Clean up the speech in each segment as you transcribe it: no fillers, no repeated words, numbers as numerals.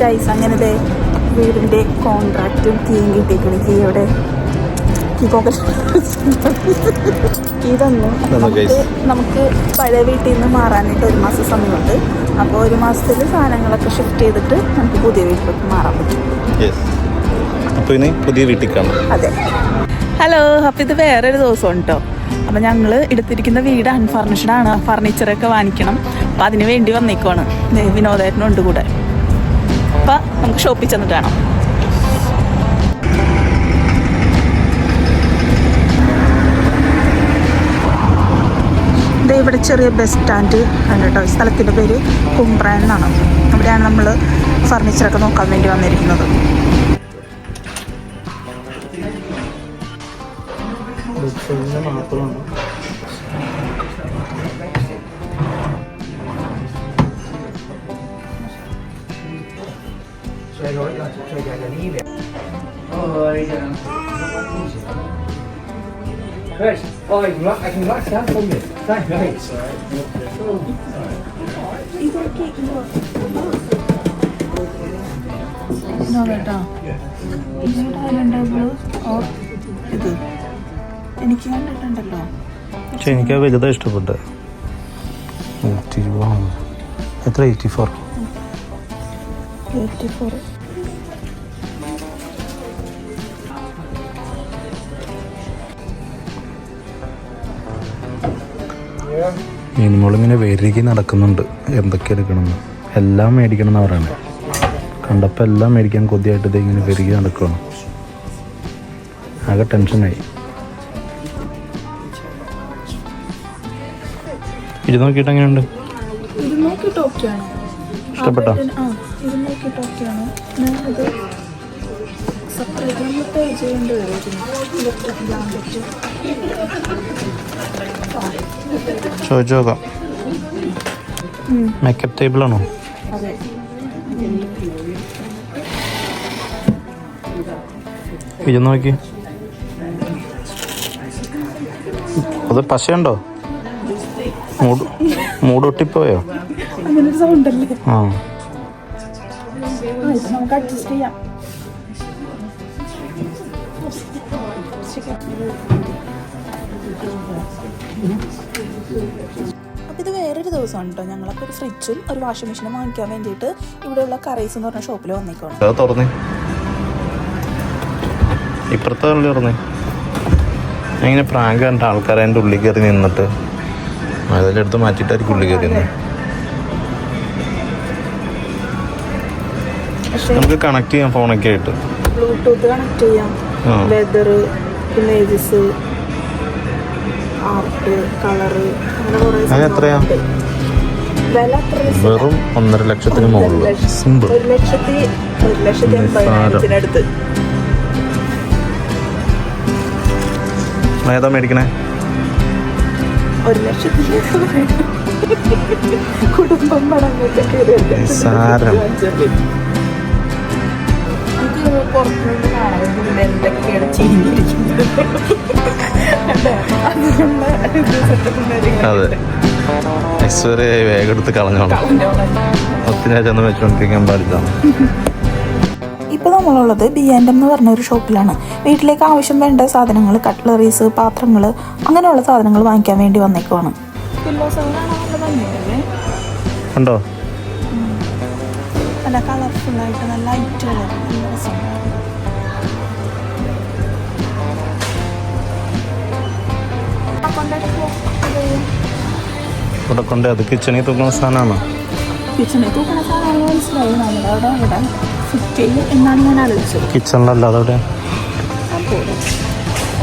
Guys അങ്ങനത്തെ വീടിൻ്റെ കോൺട്രാക്റ്റും കീയും കിട്ടിയിരിക്കണം. കീയോടെ ഇതൊന്നും നമുക്ക് പഴയ വീട്ടിൽ നിന്ന് മാറാനായിട്ട് 1 മാസം സമയമുണ്ട്. അപ്പോൾ 1 മാസത്തിൽ സാധനങ്ങളൊക്കെ ഷിഫ്റ്റ് ചെയ്തിട്ട് നമുക്ക് പുതിയ വീട്ടിലേക്ക് മാറാൻ പറ്റും. അപ്പോൾ ഇനി പുതിയ വീട്ടിൽ കാണാം. അതെ. ഹലോ, അപ്പോൾ ഇത് വേറൊരു ദിവസമാണ് കേട്ടോ. അപ്പോൾ ഞങ്ങൾ എടുത്തിരിക്കുന്ന വീട് അൺഫർണിഷ്ഡ് ആണ്. ഫർണിച്ചറൊക്കെ വാങ്ങിക്കണം. അപ്പോൾ അതിന് വേണ്ടി വന്നേക്കുവാണ്. വിനോദേട്ടനുണ്ട് കൂടെ. അപ്പോൾ നമുക്ക് ഷോപ്പിൽ ചെന്നിട്ട് കാണാം. ഇവിടെ ചെറിയ ബസ് സ്റ്റാൻഡ് ഉണ്ട് കേട്ടോ. സ്ഥലത്തിൻ്റെ പേര് കുമ്പ്രാൻ എന്നാണ്. അവിടെയാണ് നമ്മൾ ഫർണിച്ചറൊക്കെ നോക്കാൻ വേണ്ടി വന്നിരിക്കുന്നത്. Oh, I can wax that from you. Thank you. No, കേട്ടോ. ഇത് എനിക്ക് കണ്ടിട്ടുണ്ടല്ലോ. പക്ഷെ എനിക്ക് ആ വലുതാ ഇഷ്ടപ്പെട്ടത്. എത്ര 84? ഇനിമോളിങ്ങനെ വരികി നടക്കുന്നുണ്ട് എന്തൊക്കെ എടുക്കണമെന്ന്. എല്ലാം മേടിക്കണം എന്ന് പറയുന്നത്. കണ്ടപ്പോൾ എല്ലാം മേടിക്കാൻ കൊതിയായിട്ട് ഇത് ഇങ്ങനെ വരികി നടക്കുകയാണ്. ആകെ ടെൻഷനായി. ഇത് നോക്കിയിട്ട് എങ്ങനെയുണ്ട്? ഇഷ്ടപ്പെട്ടോ? ചോദിച്ചു നോക്കാം. മേക്കപ്പ് ടേബിളാണോ? ഇത് നോക്കി. അത് പശയുണ്ടോ? മൂടൊട്ടിപ്പോയോ? ആ, നമുക്ക് അഡ്ജസ്റ്റ് ചെയ്യാം. അപ്പോൾ ഇത് വേറൊരു ദിവസമാണ് കേട്ടോ. ഞങ്ങളപ്പോൾ ഒരു ഫ്രിഡ്ജും ഒരു വാഷിംഗ് മെഷീനും വാങ്ങിക്കാൻ വേണ്ടിയിട്ട് ഇവിടെയുള്ള കറൈസ് എന്ന് പറഞ്ഞ ഷോപ്പിൽ വന്നേക്കാണ്. അത് തുറന്നേ, ഇപ്പുറത്തെ ഉള്ളി തുറന്നേ. ഇങ്ങനെ പ്രാങ്ക് കണ്ട ആൾക്കാരെ എൻ്റെ ഉള്ളിൽ കയറി നിന്നിട്ട് അതിലെടുത്ത് മാറ്റിയിട്ടായിരിക്കും ഉള്ളിൽ കയറി നിന്ന്. നമുക്ക് കണക്ട് ചെയ്യാം ഫോണൊക്കെ ആയിട്ട്. ബ്ലൂടൂത്ത് കണക്ട് ചെയ്യാം. വെതർ, ഇമേജസ്, ആർട്ട്, കളറ്, അങ്ങനെ എത്രയാ? വില അത്ര വെറും 1.5 ലക്ഷത്തിന് മുകളിൽ. സിമ്പിൾ. 1,80,000 ഏതാ മേടിക്കണേ? 1,00,000 കുടുംബം സാരം. പുറത്തുനിന്ന് കാണാൻ എന്തൊക്കെയാണ് ചെയ്തിരിക്കുന്നത്. അതെ, എക്സ്പയറി വേഗം എടുത്ത് കളഞ്ഞോളാം. ഒത്തിരി ചെന്ന് വെച്ചുകൊണ്ടിരിക്കാൻ പാടില്ലാണ്. ഇപ്പോൾ നമ്മളുള്ളത് B&M എന്ന് പറഞ്ഞൊരു ഷോപ്പിലാണ്. വീട്ടിലേക്ക് ആവശ്യം വേണ്ട സാധനങ്ങൾ, കട്ട്ലറീസ്, പാത്രങ്ങൾ, അങ്ങനെയുള്ള സാധനങ്ങൾ വാങ്ങിക്കാൻ വേണ്ടി വന്നേക്കുവാണ്. ഉണ്ടോ? നല്ല കളർഫുള്ളായിട്ട് നല്ല ലൈറ്റ് കളർ, നല്ല രസമുണ്ട്. ഇവിടെ കൊണ്ട് അത് കിച്ചണിൽ തൂക്കുന്ന സാധനമാണോ? കിച്ചണിൽ തൂക്കുന്ന സാധനമാണ് മനസ്സിലായി. നമ്മളവിടെ അവിടെ ഫിറ്റ് ചെയ്യും എന്നാണ് ഞാൻ ആലോചിച്ചത്. കിച്ചണിലല്ല, അതവിടെ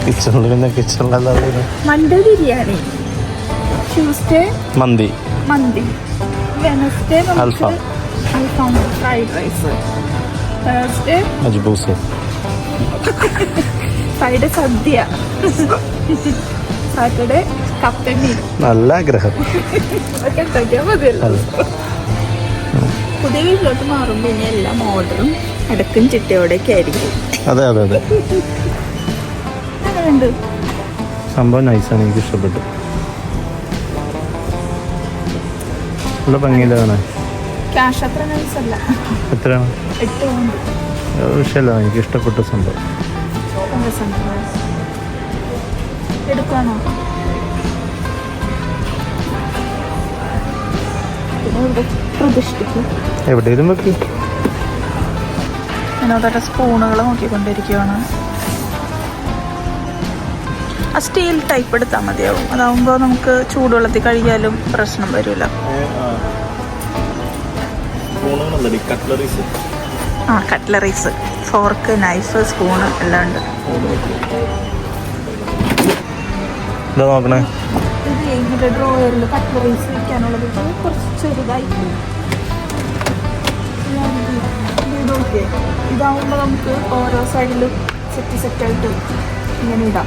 കിച്ചണിൽ. പിന്നെ കിച്ചണിലല്ല. Monday biryani, Tuesday mandi, Wednesday alfaham, fried rice, Thursday majboos, Friday sadya, Saturday കപ്പൻ മീൻ. നല്ല ആഗ്രഹം. ഒക്കെ ഉണ്ടാക്കിയാൽ മതിയല്ലോ. പുതിയ വീട്ടിലോട്ട് മാറുമ്പോൾ ഇനി എല്ലാം ഓർഡറും അടക്കും ചിട്ടയോടെയൊക്കെ ആയിരിക്കും. അതെ അതെ അതെ. അങ്ങനെയുണ്ട്. സംഭവം നൈസാണ്, എനിക്ക് ഇഷ്ടപ്പെട്ടു. നല്ല ഭംഗിയിലാണ്. ക്യാഷ് അത്ര നൈസല്ല. എത്രയാണ്? 8 പൗണ്ട്. വിഷയമല്ല, എനിക്ക് ഇഷ്ടപ്പെട്ട സംഭവം. എടുക്കാണോ? പ്രതിഷ്ഠിക്കും എവിടെയും വെക്ക്. വിനോദയുടെ സ്പൂണുകൾ നോക്കിക്കൊണ്ടിരിക്കുകയാണ്. ആ സ്റ്റീൽ ടൈപ്പ് എടുത്താൽ മതിയാവും. അതാവുമ്പോൾ നമുക്ക് ചൂടുവെള്ളത്തിൽ കഴുകിയാലും പ്രശ്നം വരില്ല. ആ കട്ട്ലറീസ്, ഫോർക്ക്, നൈഫ്, സ്പൂണ് എല്ലാം ഉണ്ട്. എന്താ നോക്കണേ? ഇത് ഇങ്ങനെ ഡ്രോയറിൽ കട്ട്ലറീസ് വയ്ക്കാനുള്ളത് കുറച്ച് ചെറുതായി. ഇതാവുമ്പോൾ നമുക്ക് ഓരോ സൈഡിലും സെറ്റായിട്ട് ഇങ്ങനെ ഇടാം.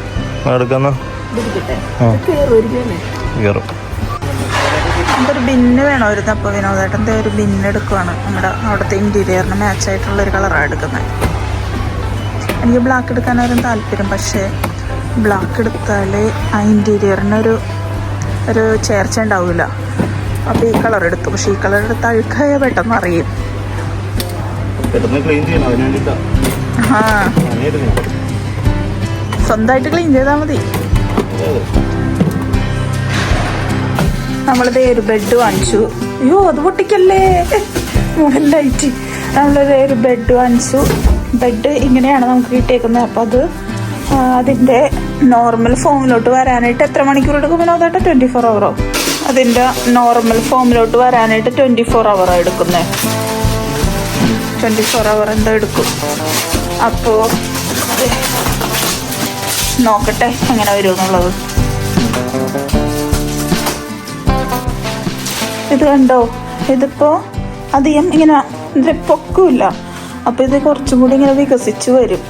നമുക്കൊരു ബിന്ന് വേണമായിരുന്നു. അപ്പോൾ വിനോദേട്ടൻ്റെ ഒരു ബിന്ന് എടുക്കുവാണ്. നമ്മുടെ അവിടുത്തെ ഇൻറ്റീരിയറിന് മാച്ചായിട്ടുള്ളൊരു കളറാണ് എടുക്കുന്നത്. എനിക്ക് ബ്ലാക്ക് എടുക്കാനായിരുന്നു താല്പര്യം. പക്ഷേ ബ്ലാക്ക് എടുത്താൽ ആ ഇൻറ്റീരിയറിനൊരു ചേർച്ച ഉണ്ടാവില്ല. അപ്പോൾ ഈ കളർ എടുത്തു. പക്ഷേ ഈ കളർ എടുത്ത് അഴുക്കായ പെട്ടെന്ന് അറിയും. ആ സ്വന്തമായിട്ട് ക്ലീൻ ചെയ്താൽ മതി. നമ്മളിത് ഒരു ബെഡ് വാങ്ങിച്ചു. അയ്യോ അത് പൊട്ടിക്കല്ലേ, മുകളിലായിട്ട്. നമ്മളിത് ഒരു ബെഡ് വാങ്ങിച്ചു. ബെഡ് ഇങ്ങനെയാണ് നമുക്ക് കിട്ടിയേക്കുന്നത്. അപ്പോൾ അതിൻ്റെ നോർമൽ ഫോമിലോട്ട് വരാനായിട്ട് എത്ര മണിക്കൂർ എടുക്കും വിനോദേട്ടാ? 24 hour. അതിൻ്റെ നോർമൽ ഫോമിലോട്ട് വരാനായിട്ട് 24 hour എടുക്കുന്നത്. 24 hour എന്താ എടുക്കും. അപ്പോൾ നോക്കട്ടെ എങ്ങനെ വരുമെന്നുള്ളത്. ഇത് കണ്ടോ, ഇതിപ്പോൾ അധികം ഇങ്ങനെ പൊക്കില്ല. അപ്പോൾ ഇത് കുറച്ചും കൂടി ഇങ്ങനെ വികസിച്ച് വരും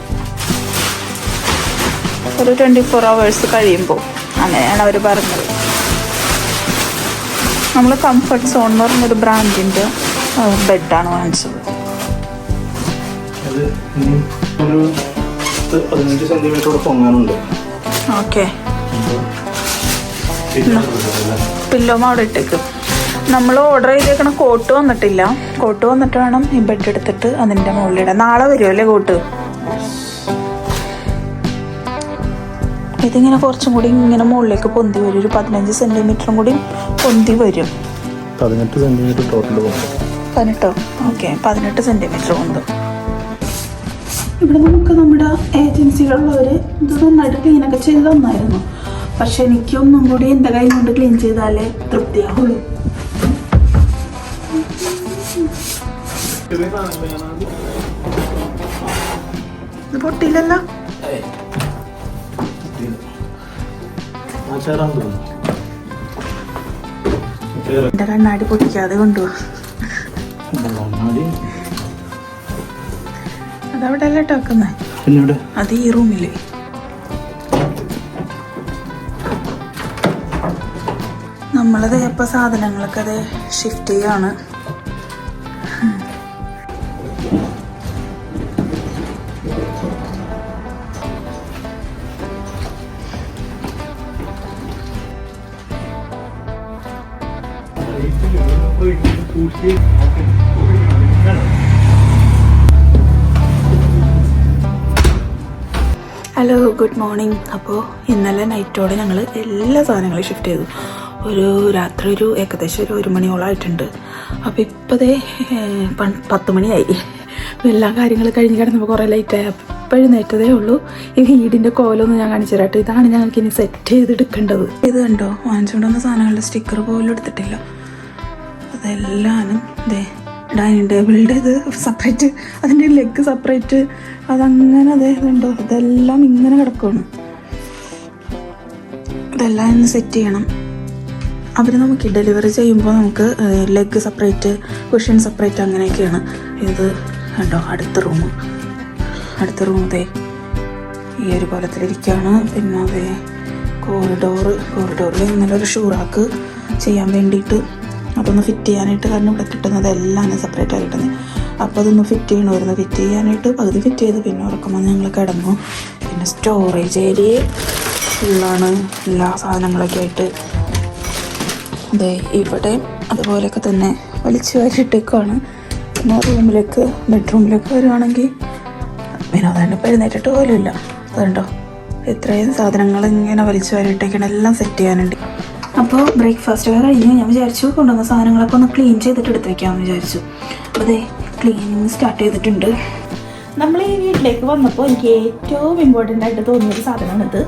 ഒരു 24 hours കഴിയുമ്പോൾ. അങ്ങനെയാണ് അവർ പറഞ്ഞത്. നമ്മൾ കംഫർട്ട് സോൺ എന്ന് പറഞ്ഞൊരു ബ്രാൻഡിൻ്റെ ബെഡാണ് വാങ്ങിച്ചത്. 15 സെന്റിമീറ്റർ പൊങ്ങാനുണ്ട്. ഓക്കെ, പില്ലോമ അവിടെ ഇട്ടേക്കും. നമ്മൾ ഓർഡർ ചെയ്തേക്കണ കോട്ട് വന്നിട്ടില്ല. കോട്ട് വന്നിട്ട് വേണം ഈ ബെഡ് എടുത്തിട്ട് അതിൻ്റെ മുകളിലിടാൻ. നാളെ വരുമല്ലേ കോട്ട്? ഇതിങ്ങനെ കുറച്ചും കൂടി ഇങ്ങനെ മുകളിലേക്ക് പൊന്തി വരും. ഒരു 15 സെന്റിമീറ്ററും കൂടി പൊന്തി വരും. 18 സെന്റിമീറ്റർ ടോട്ടൽ. 18. ഓക്കെ, 18 സെന്റിമീറ്റർ പൊന്തും. ഇവിടെ നമുക്ക് നമ്മുടെ ഏജൻസിയിലുള്ളവർ ഇത് നന്നായിട്ട് ക്ലീനൊക്കെ ചെയ്ത് തന്നായിരുന്നു. പക്ഷെ എനിക്കൊന്നും കൂടി എൻ്റെ കൈ കൊണ്ട് ക്ലീൻ ചെയ്താലേ തൃപ്തിയാവുള്ളൂ. ഇത് പൊട്ടിയില്ലല്ലോ. എൻ്റെ കണ്ണാടി പൊട്ടിക്കാതെ കൊണ്ടുപോവാ. അതവിടെ അല്ല ടോക്കുന്നത്. അത് ഈ റൂമില്. നമ്മളത് ഇപ്പൊ സാധനങ്ങളൊക്കെ അത് ഷിഫ്റ്റ് ചെയ്യാണ്. Hello, good morning. അപ്പോൾ ഇന്നലെ നൈറ്റോടെ ഞങ്ങൾ എല്ലാ സാധനങ്ങളും ഷിഫ്റ്റ് ചെയ്തു. രാത്രി ഏകദേശം 1 മണിയോളമായിട്ടുണ്ട്. അപ്പോൾ ഇപ്പോഴേ 10 മണിയായി. എല്ലാ കാര്യങ്ങളും കഴിഞ്ഞ് കിടന്നപ്പോൾ കുറേ ലേറ്റായി. അപ്പോൾ എഴുന്നേറ്റതേ ഉള്ളൂ. ഈ വീടിൻ്റെ കോലൊന്നും ഞാൻ കാണിച്ചു തരാട്ടെ. ഇതാണ് ഞങ്ങൾക്ക് ഇനി സെറ്റ് ചെയ്തെടുക്കേണ്ടത്. ഇത് കണ്ടോ, വാങ്ങിച്ചുകൊണ്ട് വന്ന സാധനങ്ങളുടെ സ്റ്റിക്കർ പോലും എടുത്തിട്ടില്ല. അതെല്ലാം ഡൈനിങ് ടേബിളിൻ്റെ ഇത് സെപ്പറേറ്റ്, അതിൻ്റെ ലെഗ് സെപ്പറേറ്റ്, അതങ്ങനെ ഇതുണ്ടോ, ഇതെല്ലാം ഇങ്ങനെ കിടക്കുകയാണ്. ഇതെല്ലാം ഇന്ന് സെറ്റ് ചെയ്യണം. അവർ നമുക്ക് ഡെലിവറി ചെയ്യുമ്പോൾ നമുക്ക് ലെഗ് സെപ്പറേറ്റ്, കുഷ്യൻ സെപ്പറേറ്റ് അങ്ങനെയൊക്കെയാണ്. ഇത് കണ്ടോ, അടുത്ത റൂം ഈ ഒരു കോലത്തിലിരിക്കുകയാണ്. പിന്നെ കോറിഡോറിൽ ഇന്നലെ ഒരു ഷൂറാക്ക് ചെയ്യാൻ വേണ്ടിയിട്ട് അതൊന്ന് ഫിറ്റ് ചെയ്യാനായിട്ട്, കാരണം ഇവിടെ കിട്ടുന്നത് എല്ലാം സെപ്പറേറ്റ് ആയി കിട്ടുന്നത്. അപ്പോൾ അതൊന്ന് ഫിറ്റ് ചെയ്യണമായിരുന്നു. ഫിറ്റ് ചെയ്യാനായിട്ട് പകുതി ഫിറ്റ് ചെയ്ത് പിന്നെ ഉറക്കം വന്ന് ഞങ്ങൾ കിടന്നു. പിന്നെ സ്റ്റോറേജ് ഏരിയ ഫുള്ളാണ്, എല്ലാ സാധനങ്ങളൊക്കെ ആയിട്ട്. ഇവിടെ അതുപോലെയൊക്കെ തന്നെ വലിച്ചു വാരിട്ടേക്കാണ്. പിന്നെ റൂമിലേക്ക് ബെഡ്റൂമിലേക്ക് വരുവാണെങ്കിൽ വിനോദാണ്ട് ഇപ്പോൾ എഴുന്നേറ്റിട്ട് പോലും ഇല്ല. അതുണ്ടോ ഇത്രയും സാധനങ്ങൾ ഇങ്ങനെ വലിച്ചു വാരിട്ടേക്കാണ്, എല്ലാം സെറ്റ് ചെയ്യാനുണ്ട്. അപ്പോൾ ബ്രേക്ക്ഫാസ്റ്റ് ഒക്കെ കഴിഞ്ഞ് ഞാൻ വിചാരിച്ചു കൊണ്ടുവന്ന സാധനങ്ങളൊക്കെ ഒന്ന് ക്ലീൻ ചെയ്തിട്ട് എടുത്ത് വയ്ക്കാമെന്ന് വിചാരിച്ചു. അപ്പോൾ അതേ ക്ലീനിങ് സ്റ്റാർട്ട് ചെയ്തിട്ടുണ്ട്. നമ്മൾ ഈ വീട്ടിലേക്ക് വന്നപ്പോൾ എനിക്ക് ഏറ്റവും ഇമ്പോർട്ടൻ്റ് ആയിട്ട് തോന്നിയൊരു സാധനമാണിത്.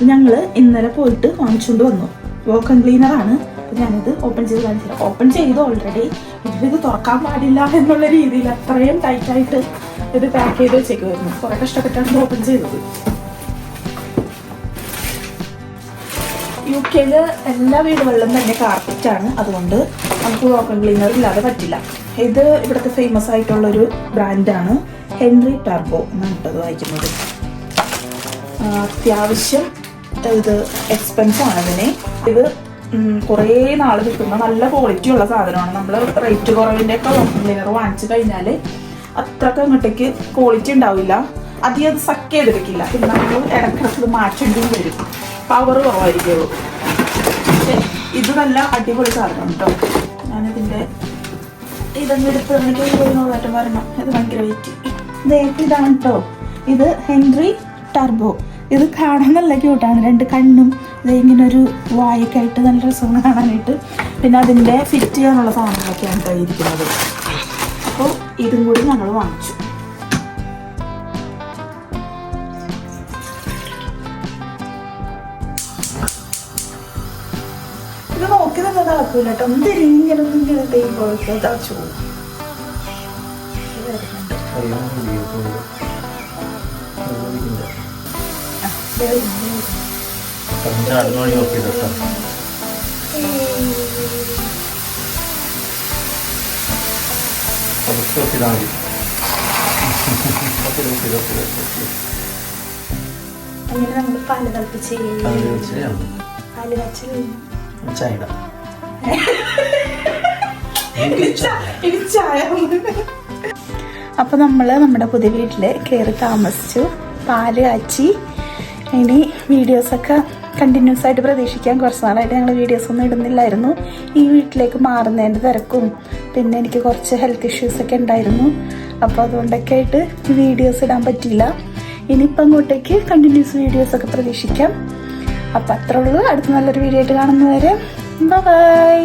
ഞങ്ങൾ ഇന്നലെ പോയിട്ട് വാങ്ങിച്ചുകൊണ്ട് വന്നു. വാക്വം ക്ലീനറാണ്. അപ്പോൾ ഞാനിത് ഓപ്പൺ ചെയ്ത് കാണിച്ചില്ല. ഓപ്പൺ ചെയ്ത് ഓൾറെഡി ഇത് തുറക്കാൻ പാടില്ല എന്നുള്ള രീതിയിൽ അത്രയും ടൈറ്റായിട്ട് ഇത് പാക്ക് ചെയ്ത് വെച്ചേക്കുമായിരുന്നു. കുറേ കഷ്ടപ്പെട്ടാണ് ഓപ്പൺ ചെയ്തത്. UK എല്ലാ വീടുകളിലും തന്നെ കാർപ്പറ്റാണ്. അതുകൊണ്ട് നമുക്ക് വാക്വം ക്ലീനർ ഇല്ലാതെ പറ്റില്ല. ഇത് ഇവിടുത്തെ ഫേമസ് ആയിട്ടുള്ളൊരു ബ്രാൻഡാണ്, ഹെൻറി ടർബോ എന്നാണ് ഇത് വായിക്കുന്നത്. അത്യാവശ്യം ഇത് എക്സ്പെൻസാണ് ഇതിന്. ഇത് കുറേ നാൾ കിട്ടുന്ന നല്ല ക്വാളിറ്റി ഉള്ള സാധനമാണ്. നമ്മൾ റേറ്റ് കുറവിൻ്റെ ഒക്കെ വാക്വം ക്ലീനർ വാങ്ങിച്ചു കഴിഞ്ഞാൽ അത്രയ്ക്ക് അങ്ങോട്ടേക്ക് ക്വാളിറ്റി ഉണ്ടാവില്ല, അധികം അത് സക്ക് ചെയ്തെടുക്കില്ല. പിന്നെ നമ്മൾ ഇടക്കിടക്ക് മാറ്റേണ്ടി വരും, പവർ കുറവായിരിക്കുള്ളൂ. പക്ഷേ ഇത് നല്ല അടിപൊളി സാധനം കേട്ടോ. ഞാനിതിൻ്റെ ഇതൊന്നും എടുത്ത് കാണിക്കാൻ വരണം. ഇത് ഭയങ്കര വെയിറ്റ്. ഇതാണ് കേട്ടോ, ഇത് ഹെൻറി ടർബോ. ഇത് കാണാൻ നല്ല ക്യൂട്ടാണ്. 2 കണ്ണും ഇങ്ങനെ ഒരു വായൊക്കെ ആയിട്ട് നല്ല രസമാണ് കാണാനായിട്ട്. പിന്നെ അതിൻ്റെ ഫിറ്റ് ചെയ്യാനുള്ള സാധനങ്ങളൊക്കെയാണ് ഇരിക്കുന്നത്. അപ്പോൾ ഇതും കൂടി ഞങ്ങൾ വാങ്ങിച്ചു. ഇത് നോക്കി തന്നെ നടക്കൂല കേട്ടോ. ഇങ്ങനൊന്നും ഇങ്ങനെ ചെയ്യുമ്പോഴൊക്കെ തളച്ചു പോകും. അങ്ങനെ നമ്മൾ പാല് തിളപ്പിച്ച് പാല് കാച്ചൽ ചായ. അപ്പോൾ നമ്മൾ നമ്മുടെ പുതിയ വീട്ടിൽ കയറി താമസിച്ചു, പാല് കാച്ചി. ഇനി വീഡിയോസൊക്കെ കണ്ടിന്യൂസ് ആയിട്ട് പ്രതീക്ഷിക്കാൻ. കുറച്ച് നാളായിട്ട് ഞങ്ങൾ വീഡിയോസൊന്നും ഇടുന്നില്ലായിരുന്നു. ഈ വീട്ടിലേക്ക് മാറുന്നതിൻ്റെ തിരക്കും പിന്നെ എനിക്ക് കുറച്ച് ഹെൽത്ത് ഇഷ്യൂസൊക്കെ ഉണ്ടായിരുന്നു. അപ്പോൾ അതുകൊണ്ടൊക്കെ ആയിട്ട് വീഡിയോസ് ഇടാൻ പറ്റിയില്ല. ഇനിയിപ്പോൾ അങ്ങോട്ടേക്ക് കണ്ടിന്യൂസ് വീഡിയോസൊക്കെ പ്രതീക്ഷിക്കാം. അപ്പോൾ അത്രേ ഉള്ളൂ. അടുത്ത നല്ലൊരു വീഡിയോ ആയിട്ട് കാണുന്നവരെ ബൈ.